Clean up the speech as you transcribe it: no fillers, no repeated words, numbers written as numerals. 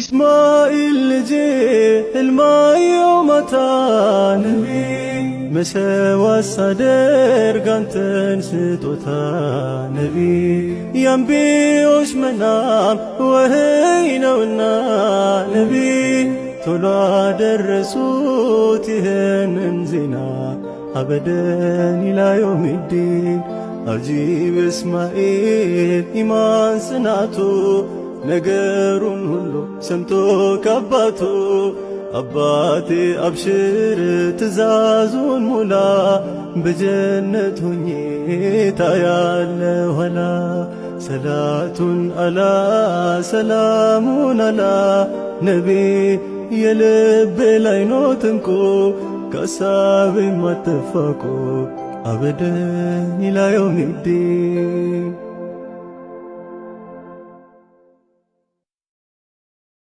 ኢስማኤል ልጄ ሕልማየው ማታ ነቢ መሰዋት ሳደርግ አንተን ስጦታ ነቢ የአንቢዮች መናም ወህይ ነውና ነቢ ቶሎ አደረሱት ይህንን ዜና አበደን ኢላ የውሚዲን አጂብ እስማኤል ኢማን ጽናቱ ነገሩን ሁሉ ሰምቶ ከአባቱ አባቴ አብሽር ትእዛዙን ሙላ በጀነት ሆኜ ታያለ ኋላ ሰላቱን አላ ሰላሙን አላ ነቢ የልብ ላይ ነው ትንቁ ከሳብ የማትፋቁ አበደን ኢላ የውሚዲን